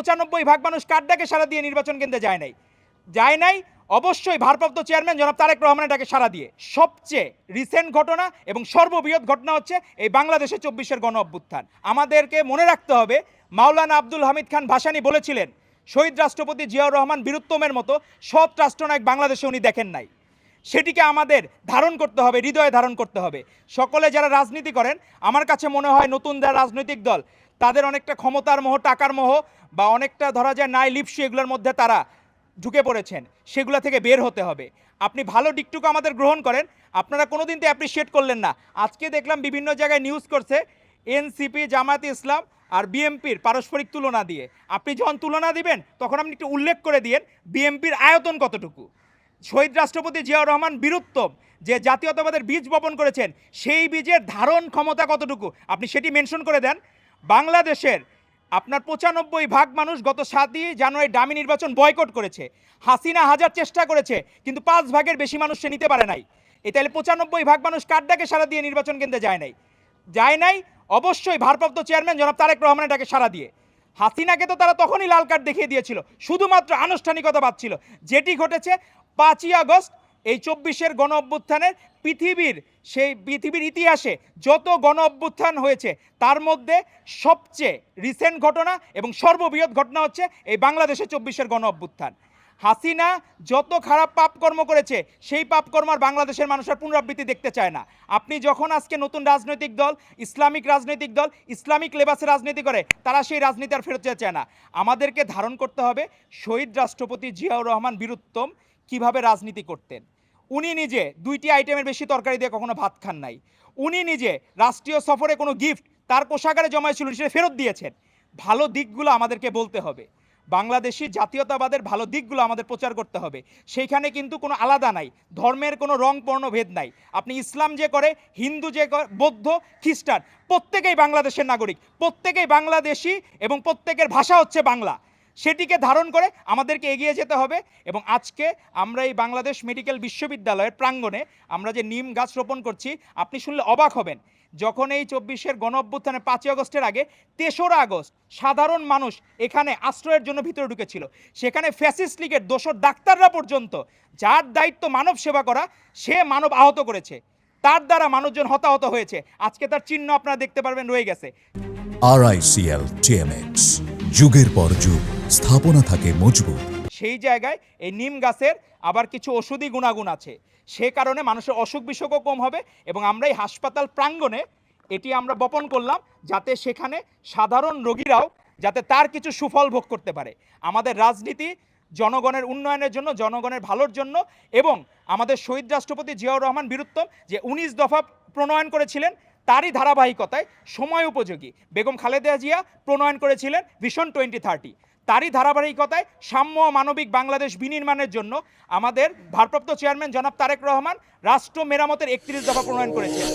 95% মানুষ কার ডাকে সাড়া দিয়ে নির্বাচন কেন্দ্রে যায় নাই অবশ্যই ভারপ্রাপ্ত চেয়ারম্যান জনাব তারেক রহমানের ডাকে সাড়া দিয়ে। সবচেয়ে রিসেন্ট ঘটনা এবং সর্ববৃহৎ ঘটনা হচ্ছে এই বাংলাদেশে 24-এর গণ অভ্যুত্থান। আমাদেরকে মনে রাখতে হবে, মাওলানা আব্দুল হামিদ খান ভাসানী বলেছিলেন শহীদ রাষ্ট্রপতি জিয়াউর রহমান বীরুত্তমের মতো সৎ রাষ্ট্রনায়ক বাংলাদেশে উনি দেখেন নাই। সেটিকে আমাদের ধারণ করতে হবে, হৃদয়ে ধারণ করতে হবে। সকলে যারা রাজনীতি করেন, আমার কাছে মনে হয় নতুন যারা রাজনৈতিক দল, তাদের অনেকটা ক্ষমতার মোহ, টাকার মোহ বা অনেকটা ধরা যায় নাই লিপসি, এগুলোর মধ্যে তারা ঢুকে পড়েছেন। সেগুলো থেকে বের হতে হবে। আপনি ভালো দিকটুকু আমাদের গ্রহণ করেন, আপনারা কোনোদিন তো অ্যাপ্রিসিয়েট করলেন না। আজকে দেখলাম বিভিন্ন জায়গায় নিউজ করছে এনসিপি, জামায়াতে ইসলাম আর বিএমপির পারস্পরিক তুলনা দিয়ে। আপনি যখন তুলনা দিবেন তখন আপনি একটু উল্লেখ করে দিয়েন বিএমপির আয়তন কতটুকু। শহীদ রাষ্ট্রপতি জিয়াউর রহমান বীরুত্তম যে জাতীয়তাবাদের বীজ বপন করেছেন, সেই বীজের ধারণ ক্ষমতা কতটুকু আপনি সেটি মেনশন করে দেন। বাংলাদেশের আপনার 95% মানুষ গত 7ই জানুয়ারি ডামি নির্বাচন বয়কট করেছে। হাসিনা হাজার চেষ্টা করেছে, কিন্তু 5 ভাগের বেশি মানুষ সে নিতে পারে নাই। তাহলে 95% মানুষ কার ডাকে সাড়া দিয়ে নির্বাচন কেন্দ্রে যায় নাই অবশ্যই ভারপ্রাপ্ত চেয়ারম্যান জনাব তারেক রহমানের ডাকে সাড়া দিয়ে। হাসিনাকে তো তারা তখনই লাল কার্ড দেখিয়ে দিয়েছিল, শুধুমাত্র আনুষ্ঠানিকতা বাদ। যেটি ঘটেছে 5ই আগস্ট, এই 24-এর গণ অভ্যুত্থানের পৃথিবীর ইতিহাসে যত গণ অভ্যুত্থান হয়েছে তার মধ্যে সবচেয়ে রিসেন্ট ঘটনা এবং সর্ববৃহৎ ঘটনা হচ্ছে এই বাংলাদেশে 24-এর গণ অভ্যুত্থান। হাসিনা যত খারাপ পাপকর্ম করেছে, সেই পাপকর্ম আর বাংলাদেশের মানুষের পুনরাবৃত্তি দেখতে চায় না। আপনি যখন আজকে নতুন রাজনৈতিক দল, ইসলামিক রাজনৈতিক দল, ইসলামিক লেবাসে রাজনীতি করে, তারা সেই রাজনীতি আর ফেরত চায় না। আমাদেরকে ধারণ করতে হবে শহীদ রাষ্ট্রপতি জিয়াউর রহমান বীরুত্তম কিভাবে রাজনীতি করতেন। উনি নিজে 2টি আইটেমের বেশি তরকারি দিয়ে কখনো ভাত খান নাই। উনি নিজে রাষ্ট্রীয় সফরে কোনো গিফট তার কোষাগারে জমা ছিল সেটা ফেরত দিয়েছেন। ভালো দিকগুলো আমাদেরকে বলতে হবে, বাংলাদেশি জাতীয়তাবাদের ভালো দিকগুলো আমাদের প্রচার করতে হবে। সেইখানে কিন্তু কোনো আলাদা নাই, ধর্মের কোনো রং বর্ণ ভেদ নাই। আপনি ইসলাম যে করে, হিন্দু যে করে, বৌদ্ধ, খ্রিস্টান, প্রত্যেকেই বাংলাদেশের নাগরিক, প্রত্যেকেই বাংলাদেশি এবং প্রত্যেকের ভাষা হচ্ছে বাংলা। সেটিকে ধারণ করে আমাদেরকে এগিয়ে যেতে হবে। এবং আজকে আমরা এই বাংলাদেশ মেডিকেল বিশ্ববিদ্যালয়ের প্রাঙ্গণে আমরা যে নিম গাছ রোপণ করছি, আপনি শুনলে অবাক হবেন। যখন এই 24-এর গণ অভ্যুত্থানে 5ই আগস্টের আগে 3রা আগস্ট সাধারণ মানুষ এখানে আশ্রয়ের জন্য ভিতরে ঢুকেছিল, সেখানে ফ্যাসিস্ট লীগের দোসর ডাক্তাররা পর্যন্ত, যার দায়িত্ব মানব সেবা করা, সে মানব আহত করেছে, তার দ্বারা মানুষজন হতাহত হয়েছে। আজকে তার চিহ্ন আপনারা দেখতে পারবেন রয়ে গেছে। RICL TMX, যুগের পর যুগ স্থাপনা থাকে মজবুত। সেই জায়গায় এই নিম গাছের আবার কিছু ওষুধি গুণাগুণ আছে, সে কারণে মানুষের অসুখ বিসুখও কম হবে। এবং আমরা এই হাসপাতাল প্রাঙ্গণে এটি আমরা বপন করলাম যাতে সেখানে সাধারণ রোগীরাও যাতে তার কিছু সুফল ভোগ করতে পারে। আমাদের রাজনীতি জনগণের উন্নয়নের জন্য, জনগণের ভালোর জন্য। এবং আমাদের শহীদ রাষ্ট্রপতি জিয়াউর রহমান বীরুত্তম যে 19 দফা প্রণয়ন করেছিলেন, তারই ধারাবাহিকতায় সময় উপযোগী বেগম খালেদা জিয়া প্রণয়ন করেছিলেন ভিশন 2030। তারই ধারাবাহিকতায় সাম্য মানবিক বাংলাদেশ বিনির্মাণের জন্য আমাদের ভারপ্রাপ্ত চেয়ারম্যান জনাব তারেক রহমান রাষ্ট্র মেরামতের 31 দফা প্রণয়ন করেছেন।